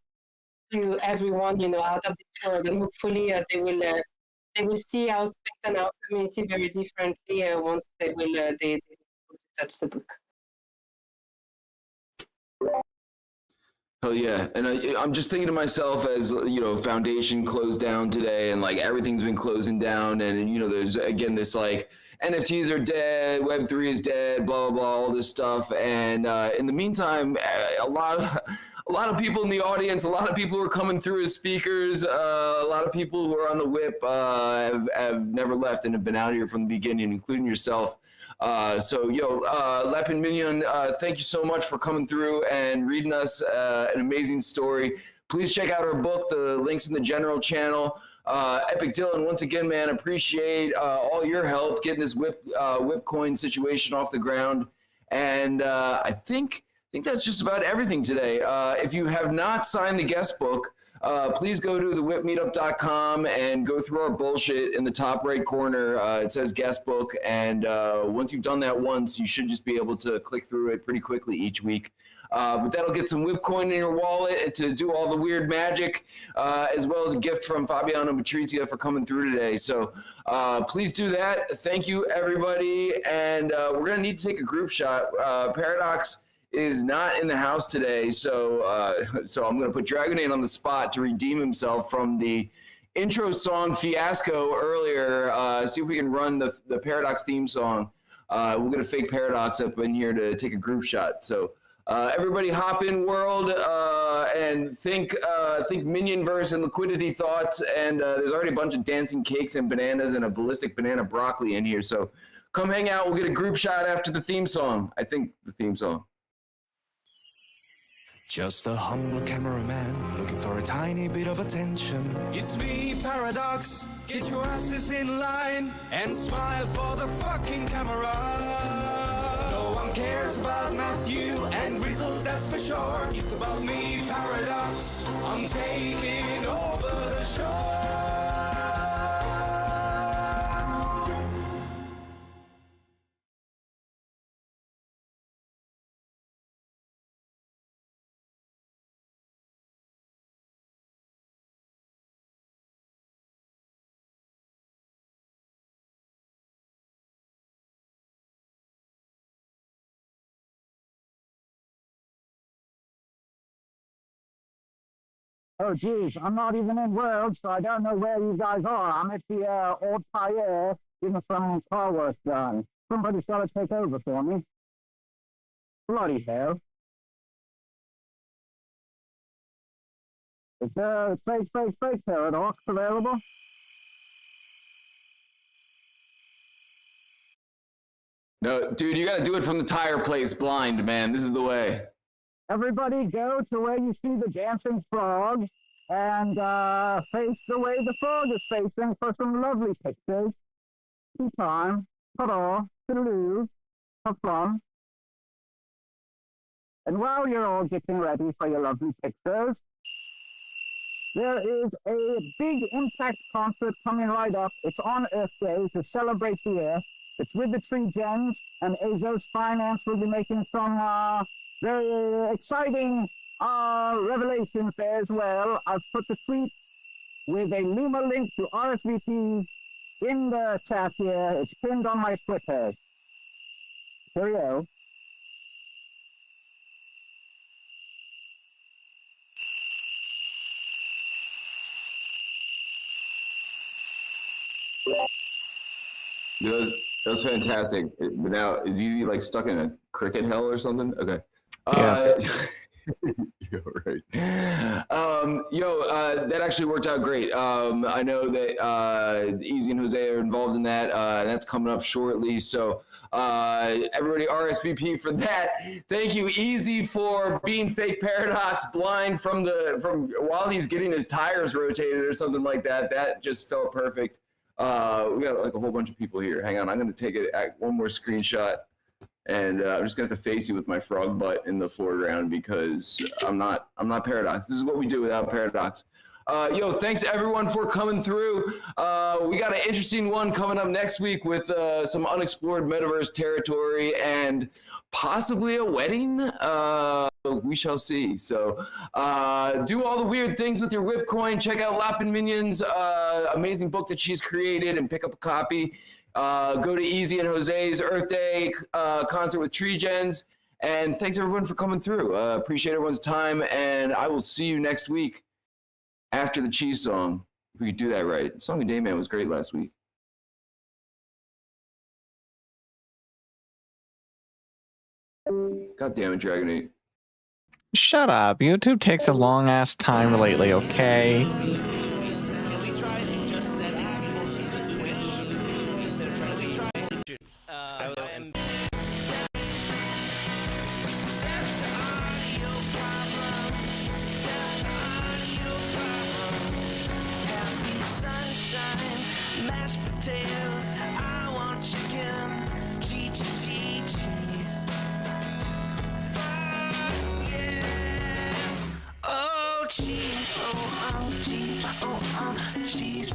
to everyone, you know, out of this world, and hopefully they will see our space and our community very differently once they touch the book. Hell yeah. And I'm just thinking to myself, as you know, Foundation closed down today, and like everything's been closing down, and you know, there's again this like NFTs are dead, Web3 is dead, blah blah blah, all this stuff. And in the meantime, a lot of people in the audience, a lot of people who are coming through as speakers, a lot of people who are on the WIP have never left and have been out here from the beginning, including yourself. So Lapin, Mignon, thank you so much for coming through and reading us an amazing story. Please check out our book. The link's in the general channel. EpicDylan, once again, man, appreciate all your help getting this WIP coin situation off the ground. And I think that's just about everything today. If you have not signed the guest book, please go to the WIPmeetup.com and go through our bullshit in the top right corner. It says guest book, and once you've done that once, you should just be able to click through it pretty quickly each week. But that'll get some WIP coin in your wallet to do all the weird magic, as well as a gift from Fabiano Patrizia for coming through today. So please do that. Thank you, everybody. And we're going to need to take a group shot. Paradox is not in the house today, so I'm going to put Dragonade on the spot to redeem himself from the intro song fiasco earlier. See if we can run the Paradox theme song. We'll get a fake Paradox up in here to take a group shot. So everybody hop in, world, and think Mignonverse and liquidity thoughts. And there's already a bunch of dancing cakes and bananas and a ballistic banana broccoli in here. So come hang out. We'll get a group shot after the theme song. I think the theme song. Just a humble cameraman looking for a tiny bit of attention. It's me, Paradox. Get your asses in line and smile for the fucking camera. No one cares about Matthew and Rizzle, that's for sure. It's about me, Paradox. I'm taking over the show. Oh, geez, I'm not even in World, so I don't know where you guys are. I'm at the old Pierre getting some car work done. Somebody's got to take over for me. Bloody hell. Is there a fake paradox available? No, dude, you gotta do it from the tire place blind, man. This is the way. Everybody go to where you see the dancing frog and face the way the frog is facing for some lovely pictures. Tea time. Ta-da. Toodaloo. Have fun. And while you're all getting ready for your lovely pictures, there is a big impact concert coming right up. It's on Earth Day to celebrate the Earth. It's with the Tree Gens, and Azos Finance will be making some very exciting revelations there as well. I've put the tweet with a Luma link to RSVP in the chat here. It's pinned on my Twitter. Cheerio. That was fantastic. But now, is Easy like stuck in a cricket hell or something? Okay. Yes. You're right. That actually worked out great. I know that Easy and Jose are involved in that. That's coming up shortly. So everybody RSVP for that. Thank you, Easy, for being fake paradox blind from while he's getting his tires rotated or something like that. That just felt perfect. We got like a whole bunch of people here. Hang on, I'm gonna take one more screenshot, and I'm just gonna have to face you with my frog butt in the foreground because I'm not Paradox. This is what we do without Paradox. Thanks everyone for coming through. We got an interesting one coming up next week with some unexplored metaverse territory and possibly a wedding. We shall see. So do all the weird things with your WIP coin. Check out Lapin Mignon's amazing book that she's created and pick up a copy. Go to Easy and Jose's Earth Day concert with Tree Gens. And thanks everyone for coming through. Appreciate everyone's time, and I will see you next week after the cheese song. If we could do that right. Song of Day Man was great last week. God damn it, Dragonate. Shut up. YouTube takes a long ass time lately, okay? Mashed potatoes, I want chicken, cheese. Fuck yes. Oh cheese, cheese, cheese,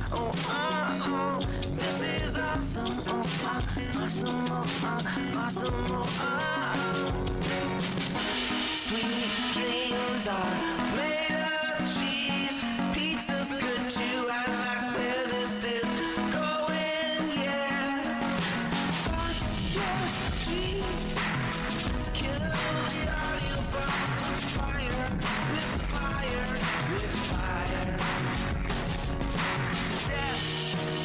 this is awesome, awesome, Sweet dreams are made of cheese, pizza's good too, I like where this is going, yeah. Fuck yes, cheese. Kill the audio bombs with fire, with fire, with fire. Death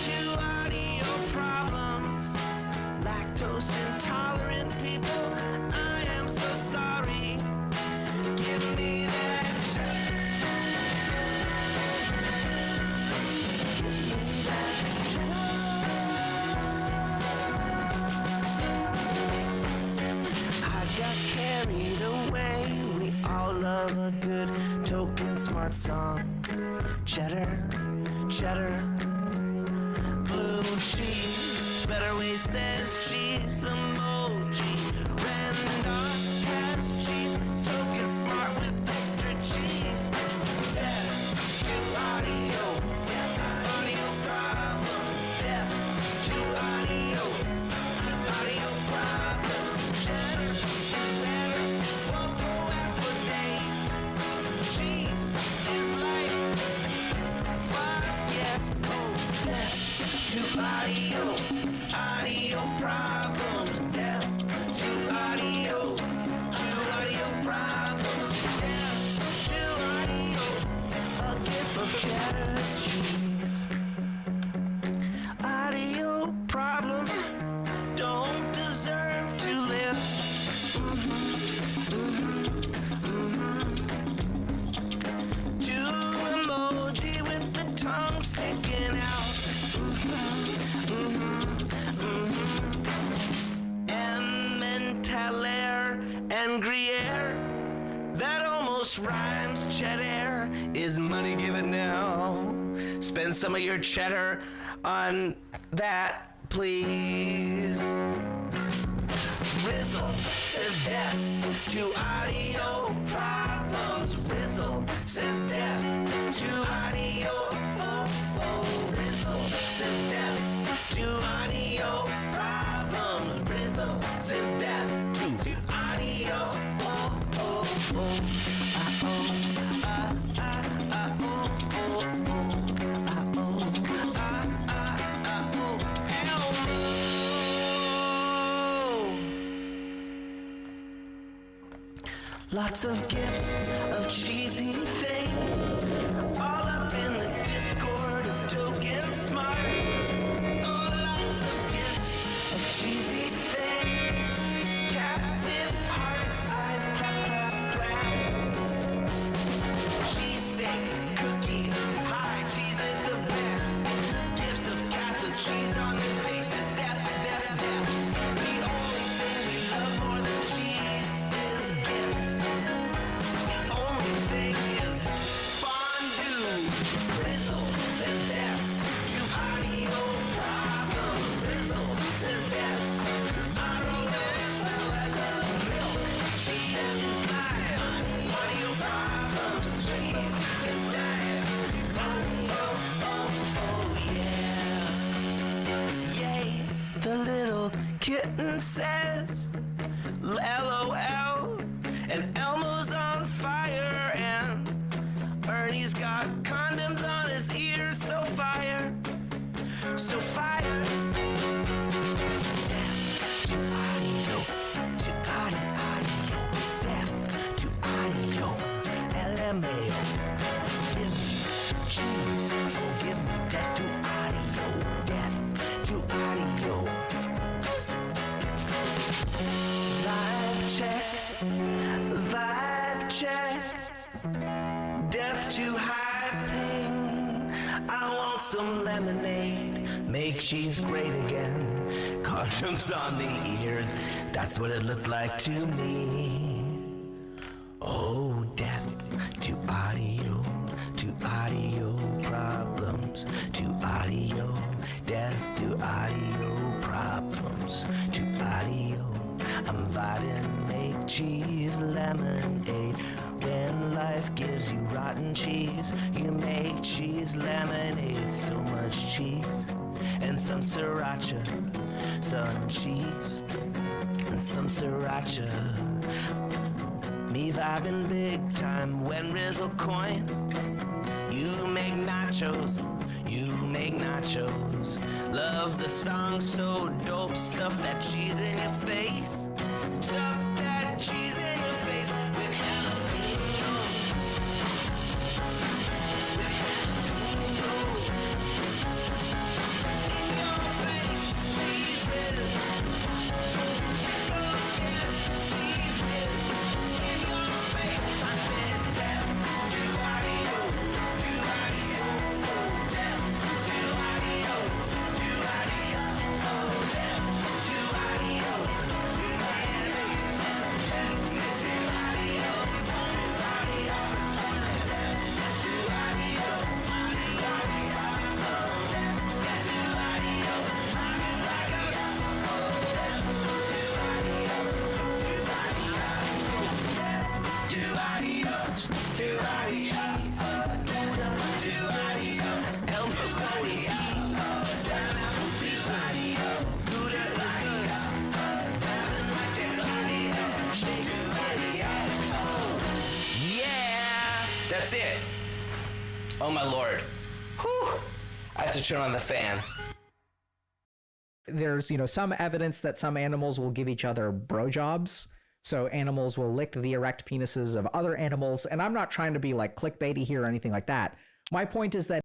to audio problems, lactose intolerant people, I am so sorry. Give me that check. Give me that check. I got carried away. We all love a good token smart song. Cheddar, cheddar, blue cheese. Better Way says cheese emoji. Rendon has cheese. Token smart with extra cheese. Death to audio. Audio problems. Death to audio. Problems. Cheddar is better. Won't go out for day. Cheese is life. Fuck yes. Oh, death to audio. Audio problems. Death to audio. cheddar cheese. Audio problem, don't deserve to live. Do emoji with the tongue sticking out. Emmentaler and Gruyere, that almost rhymes. Cheddar is money given now. Spend some of your cheddar on that, please. Rizzle says death to audio problems. Rizzle says death to audio. Rizzle says death to audio problems. Rizzle says death to audio. Lots of gifts of cheesy things, all up in the Discord of Token Smart. Oh, lots of gifts of cheesy things. Cat with heart eyes, clap, clap, clap. Cheesesteak, cookies, hi, cheese is the best. Gifts of cats with cheese on their faces, death, death, death. The only thing we love more than cheese is gifts. The only thing is fondue. Rizzle says death to audio problems. Rizzle says death. Audio milk. Cheese is life. Audio problems. Cheese is life. Audio, oh yeah. Yay, the little kitten says LOL. And Elmo's on fire, and Ernie's got condoms on his ears, so fire, so fire. Death to audio, death to audio, LMAO. Give me cheese, oh give me death to audio, death to audio. Vibe check. Vibe check, death to high ping. I want some lemonade, make cheese great again. Condoms on the ears, that's what it looked like to me. Oh, death to audio problems, to audio, death to audio problems, to audio. I'm vibing, make cheese lemonade. When life gives you rotten cheese, you make cheese lemonade. So much cheese and some sriracha, some cheese and some sriracha. Me vibing big time when Rizzle coins. You make nachos, you make nachos. Love the song so dope, stuff that cheese in your face. Stuff that cheese in your face with jalapeno. With jalapeno. In your face, cheese whiz. Pickles, yes, cheese whiz. In your face, I said death to audio, to audio, oh death to audio, to audio, oh death to audio, to audio. That's it. Oh my lord. Whew. I have to turn on the fan. There's, some evidence that some animals will give each other bro jobs. So animals will lick the erect penises of other animals. And I'm not trying to be like clickbaity here or anything like that. My point is that